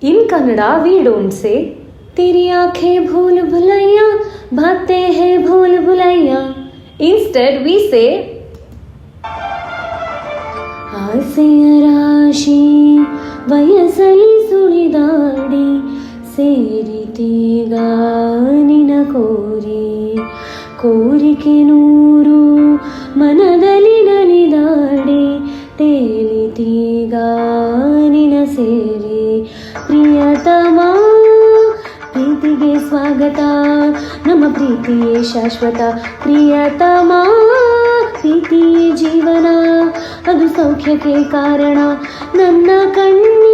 In Kannada, we don't say तेरी आंखें भूल भुलैया भाते हैं भूल भुलैया. Instead, we say ಆಸೆಯ ರಾಶಿ ಬಯಸಲಿ ಸುಳಿದಾಡಿ ಸೇರಿತೀಗ ನಿನ ಕೋರಿ ಕೋರಿಕೆ ನೂರು ಮನದಲ್ಲಿ ನಲಿದಾಡಿ ತೇಲಿತೀಗ ನಿನ ಸೇರಿ ಪ್ರಿಯತಮ ಪ್ರೀತಿಗೆ ಸ್ವಾಗತ ನಮ್ಮ ಪ್ರೀತಿಯೇ ಶಾಶ್ವತ ಪ್ರಿಯತಮ ಪ್ರೀತಿಯೇ ಜೀವನ ಅದು ಸೌಖ್ಯಕ್ಕೆ ಕಾರಣ ನನ್ನ ಕಣ್ಣ